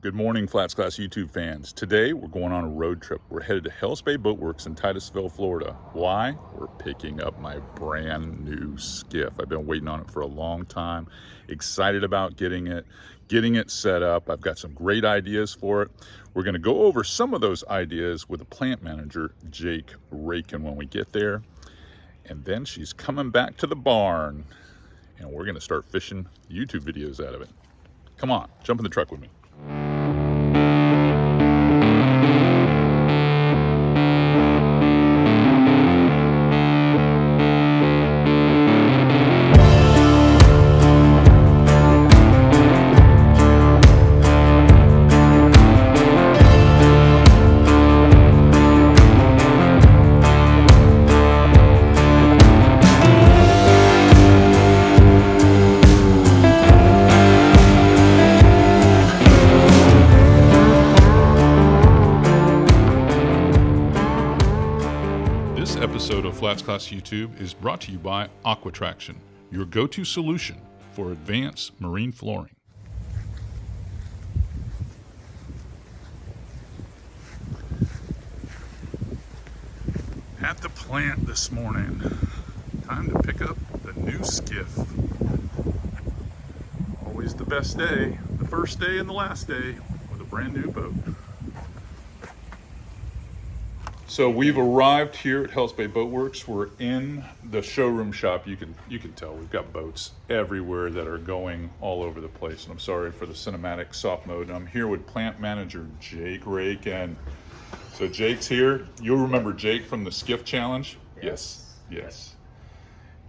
Good morning, FlatsClass YouTube fans. Today, we're going on a road trip. We're headed to Hells Bay Boat Works in Titusville, Florida. Why? We're picking up my brand new skiff. I've been waiting on it for a long time. Excited about getting it set up. I've got some great ideas for it. We're gonna go over some of those ideas with the plant manager, Jake Rakin, when we get there. And then she's coming back to the barn and we're gonna start fishing YouTube videos out of it. Come on, jump in the truck with me. This episode of FlatsClass YouTube is brought to you by Aquatraction, your go-to solution for advanced marine flooring. At the plant this morning, time to pick up the new skiff. Always the best day, the first day and the last day with a brand new boat. So we've arrived here at Hells Bay Boat Works. We're in the showroom shop. You can tell we've got boats everywhere that are going all over the place. And I'm sorry for the cinematic soft mode. And I'm here with plant manager Jake Rakin. So Jake's here. You'll remember Jake from the Skiff Challenge. Yes.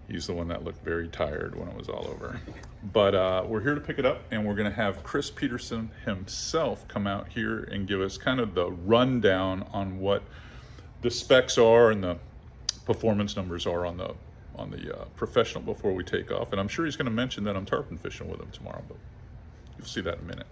He's the one that looked very tired when it was all over. But we're here to pick it up, and we're going to have Chris Peterson himself come out here and give us kind of the rundown on what the specs are and the performance numbers are on the professional before we take off. And I'm sure he's going to mention that I'm tarpon fishing with him tomorrow, but you'll see that in a minute.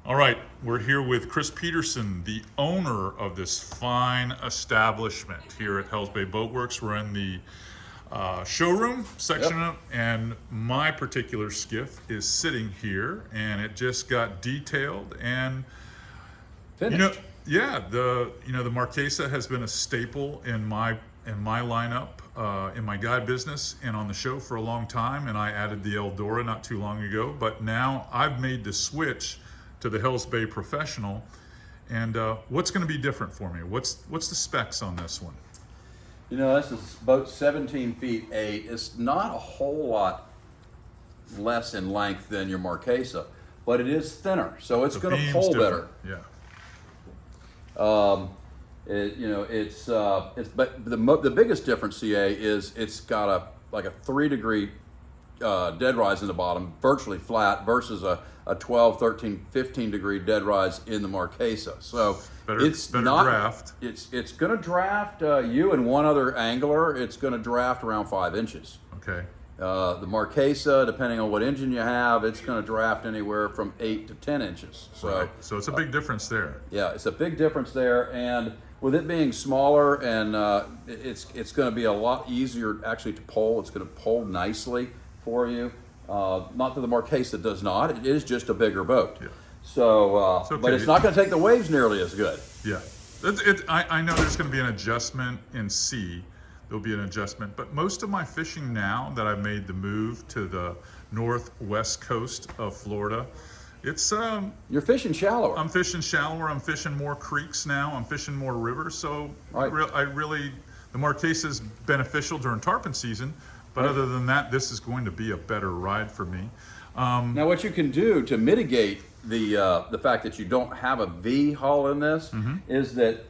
All right, we're here with Chris Peterson, the owner of this fine establishment here at Hells Bay Boat Works. We're in the showroom section of, and my particular skiff is sitting here, and it just got detailed and finished. The Marquesa has been a staple in my lineup, in my guide business and on the show for a long time, and I added the Eldora not too long ago, but now I've made the switch to the Hells Bay Professional. And what's going to be different for me? What's the specs on this one? You know, this is about 17 feet 8. It's not a whole lot less in length than your Marquesa, but it is thinner, so it's going to pull better. Yeah. But the biggest difference, CA, is it's got a 3-degree dead rise in the bottom, virtually flat, versus a 12, 13, 15 degree dead rise in the Marquesa. So it's better draft. It's going to draft you and one other angler. It's going to draft around 5 inches. Okay. The Marquesa, depending on what engine you have, it's going to draft anywhere from 8 to 10 inches. So, right. So it's a big difference there. Yeah, it's a big difference there, and with it being smaller, and it's going to be a lot easier actually to pull. It's going to pull nicely for you. Not that the Marquesa does not; it is just a bigger boat. Yeah. So, it's okay. But it's not going to take the waves nearly as good. Yeah, I know there's going to be an adjustment in sea. There'll be an adjustment, but most of my fishing now that I've made the move to the northwest coast of Florida, it's you're fishing shallower. I'm fishing shallower. I'm fishing more creeks now. I'm fishing more rivers. So right. The Marquesa is beneficial during tarpon season, but right. Other than that, this is going to be a better ride for me. Now, what you can do to mitigate the fact that you don't have a V hull in this is that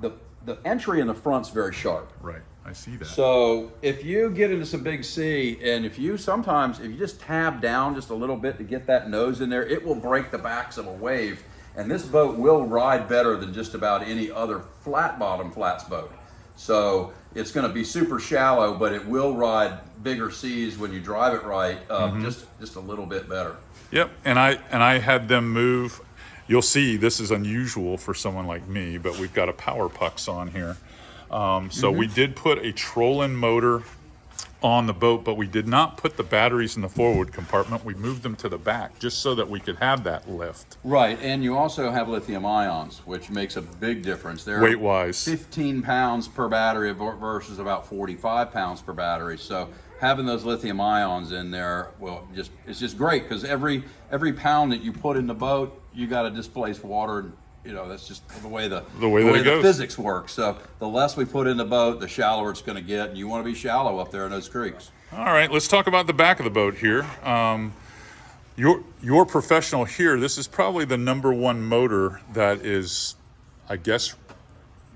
the entry in the front's very sharp. Right. I see that. So if you get into some big sea, and if you just tab down just a little bit to get that nose in there, it will break the backs of a wave. And this boat will ride better than just about any other flat bottom flats boat. So it's going to be super shallow, but it will ride bigger seas when you drive it right, just a little bit better. Yep. And I had them move. You'll see this is unusual for someone like me, but we've got a power pucks on here. So we did put a trolling motor on the boat, but we did not put the batteries in the forward compartment. We moved them to the back just so that we could have that lift. Right, and you also have lithium ions, which makes a big difference. They're Weight-wise. 15 pounds per battery versus about 45 pounds per battery. So having those lithium ions in there, well, it's just great, because every pound that you put in the boat, you got to displace water. And, you know, that's just the way the physics work. So the less we put in the boat, the shallower it's going to get, and you want to be shallow up there in those creeks. All right, let's talk about the back of the boat here. Your professional here, this is probably the #1 motor that is, I guess,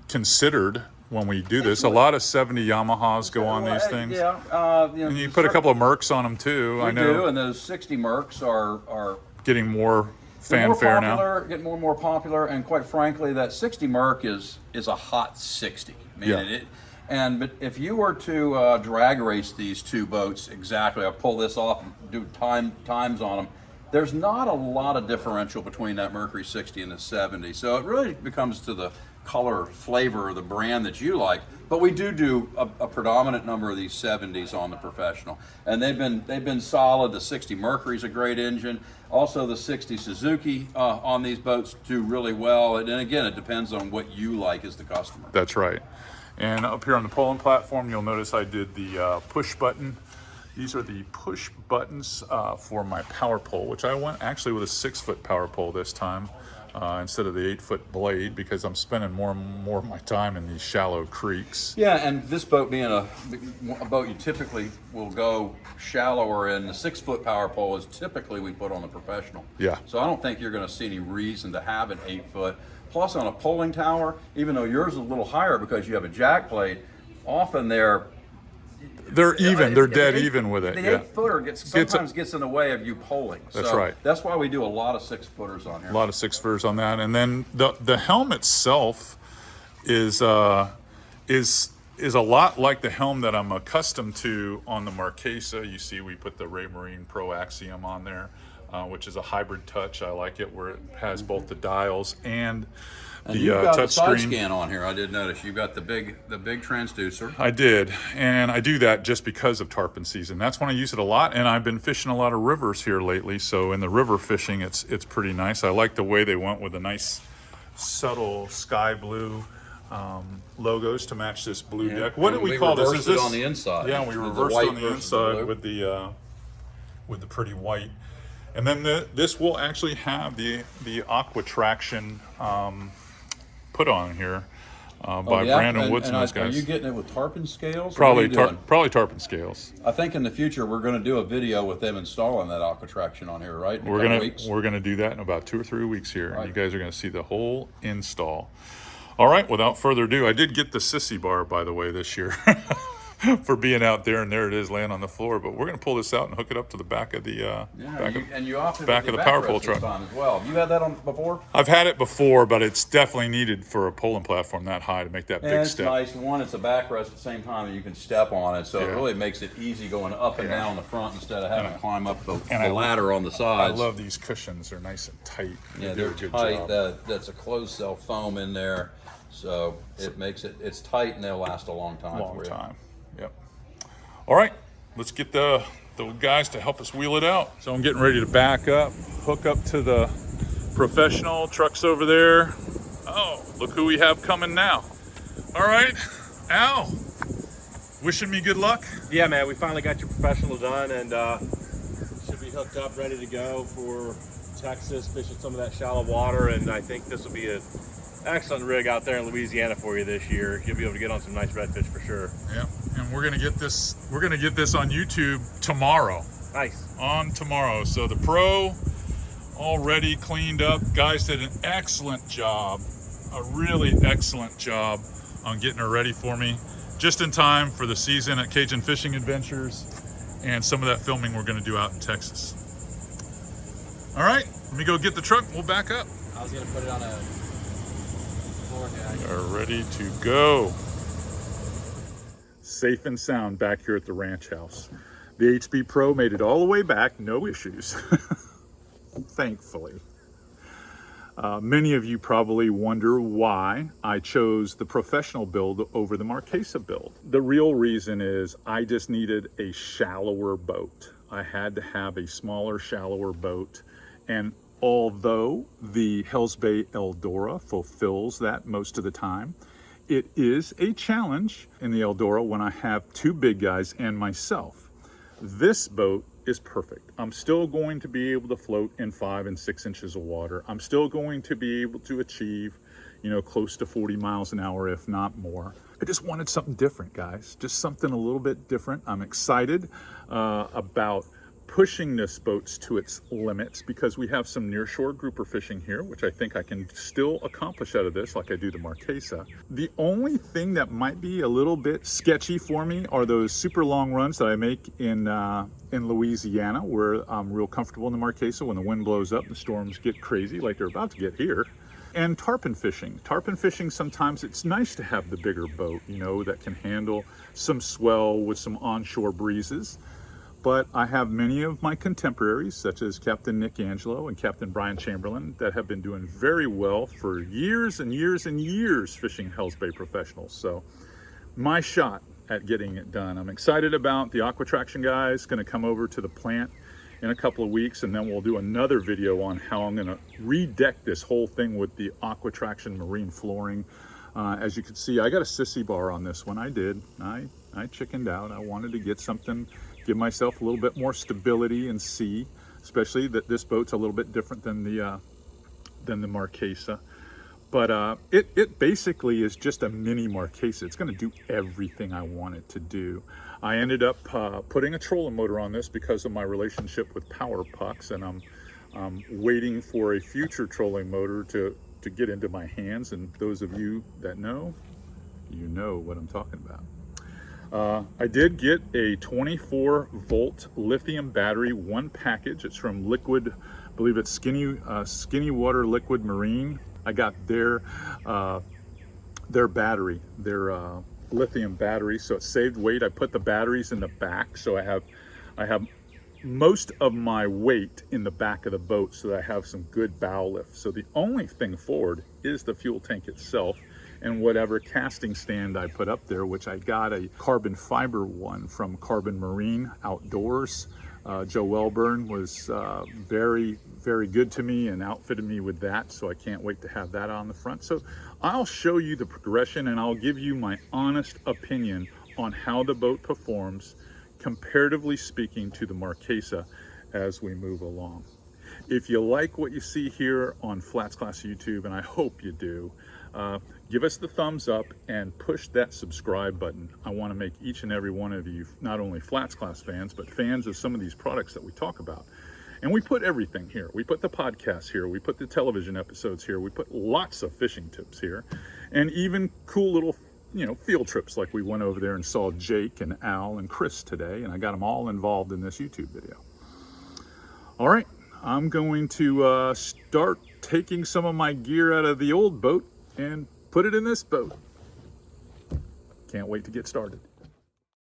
considered when we do this. A lot of 70 Yamahas go on these things. Yeah, and you put a couple of Mercs on them too. I know. We do, and those 60 Mercs are getting more fanfare now. Getting more and more popular, and quite frankly, that 60 Merc is a hot 60. But if you were to drag race these two boats exactly, I'll pull this off and do times on them. There's not a lot of differential between that Mercury 60 and the 70. So it really becomes to the color, flavor, the brand that you like. But we do a predominant number of these 70s on the professional, and they've been solid. The 60 Mercury's a great engine. Also, the 60 Suzuki on these boats do really well. And again, it depends on what you like as the customer. That's right. And up here on the polling platform, you'll notice I did the push button. These are the push buttons for my power pole, which I went actually with a 6-foot power pole this time instead of the 8-foot blade, because I'm spending more and more of my time in these shallow creeks. Yeah, and this boat being a boat you typically will go shallower in, the 6-foot power pole is typically we put on the professional. Yeah. So I don't think you're going to see any reason to have an 8-foot. Plus on a polling tower, even though yours is a little higher because you have a jack plate, often they're even. They're dead even with it. The yeah. 8-footer sometimes gets in the way of you polling. That's right. That's why we do a lot of 6-footers on here. A lot of 6-footers on that, and then the helm itself is a lot like the helm that I'm accustomed to on the Marquesa. You see, we put the Raymarine Pro Axiom on there, which is a hybrid touch. I like it where it has both the dials and the you've got the side touchscreen. scan on here. I did notice you've got the big transducer. I did, and I do that just because of tarpon season. That's when I use it a lot, and I've been fishing a lot of rivers here lately. So in the river fishing, it's pretty nice. I like the way they went with the nice subtle sky blue logos to match this blue deck. What do we call this? Is this on the inside? Yeah, we reversed on the inside with the pretty white. And then this will actually have the aqua traction put on here by Brandon Woods and those guys. Are you getting it with tarpon scales? Probably tarpon scales. I think in the future we're going to do a video with them installing that aqua traction on here, right? We're gonna do that in about 2 or 3 weeks here. Right. You guys are gonna see the whole install. All right, without further ado, I did get the sissy bar, by the way, this year. For being out there, and there it is laying on the floor. But we're going to pull this out and hook it up to the back of the back of the power pole truck as well. Have you had that on before? I've had it before, but it's definitely needed for a polling platform that high to make that big step. It's nice. One, it's a backrest at the same time, and you can step on it, so it really makes it easy going up and down the front instead of having to climb up the ladder on the sides. I love these cushions. They're nice and tight. Yeah, they're tight. That's a closed cell foam in there, so it makes it's tight, and they'll last a long time. Yep. All right, let's get the guys to help us wheel it out. So I'm getting ready to back up, hook up to the professional. Truck's over there. Oh, look who we have coming now. All right, Al, wishing me good luck? Yeah, man, we finally got your professional done, and should be hooked up, ready to go for Texas, fishing some of that shallow water, and I think this will be an excellent rig out there in Louisiana for you this year. You'll be able to get on some nice redfish for sure. Yeah, and we're gonna get this on YouTube tomorrow. Nice. On tomorrow. So the pro already cleaned up. Guys did an excellent job, a really excellent job on getting her ready for me, just in time for the season at Cajun Fishing Adventures and some of that filming we're gonna do out in Texas. All right, let me go get the truck. We'll back up. I was gonna put it on a floor here. We are ready to go. Safe and sound back here at the ranch house. The HB Pro made it all the way back, no issues, thankfully. Many of you probably wonder why I chose the professional build over the Marquesa build. The real reason is I just needed a shallower boat. I had to have a smaller, shallower boat. And although the Hells Bay Eldora fulfills that most of the time, it is a challenge in the Eldora when I have two big guys and myself. This boat is perfect. I'm still going to be able to float in 5 and 6 inches of water. I'm still going to be able to achieve, you know, close to 40 miles an hour, if not more. I just wanted something different, guys. Just something a little bit different. I'm excited about pushing this boat to its limits because we have some nearshore grouper fishing here, which I think I can still accomplish out of this like I do the Marquesa. The only thing that might be a little bit sketchy for me are those super long runs that I make in Louisiana, where I'm real comfortable in the Marquesa when the wind blows up and the storms get crazy like they're about to get here. And tarpon fishing. Tarpon fishing, sometimes it's nice to have the bigger boat, you know, that can handle some swell with some onshore breezes. But I have many of my contemporaries, such as Captain Nick Angelo and Captain Brian Chamberlain, that have been doing very well for years and years and years fishing Hells Bay professionals. So my shot at getting it done. I'm excited about the Aqua Traction guys going to come over to the plant in a couple of weeks, and then we'll do another video on how I'm going to redeck this whole thing with the Aqua Traction marine flooring. As you can see, I got a sissy bar on this one. I did. I chickened out. I wanted to get something, give myself a little bit more stability and sea, especially that this boat's a little bit different than the Marquesa. But it basically is just a mini Marquesa. It's going to do everything I want it to do. I ended up putting a trolling motor on this because of my relationship with Power Pucks, and I'm waiting for a future trolling motor to get into my hands. And those of you that know, you know what I'm talking about. I did get a 24 volt lithium battery, one package. It's from Liquid, I believe it's Skinny Water Liquid Marine. I got their battery, their lithium battery, so it saved weight. I put the batteries in the back, so I have most of my weight in the back of the boat, so that I have some good bow lift. So the only thing forward is the fuel tank itself and whatever casting stand I put up there, which I got a carbon fiber one from Carbon Marine Outdoors. Joe Wellburn was very, very good to me and outfitted me with that, so I can't wait to have that on the front. So I'll show you the progression and I'll give you my honest opinion on how the boat performs, comparatively speaking, to the Marquesa as we move along. If you like what you see here on FlatsClass YouTube, and I hope you do, give us the thumbs up and push that subscribe button. I want to make each and every one of you not only FlatsClass fans, but fans of some of these products that we talk about. And we put everything here. We put the podcasts here. We put the television episodes here. We put lots of fishing tips here, and even cool little, you know, field trips like we went over there and saw Jake and Al and Chris today, and I got them all involved in this YouTube video. All right, I'm going to start taking some of my gear out of the old boat and put it in this boat. Can't wait to get started.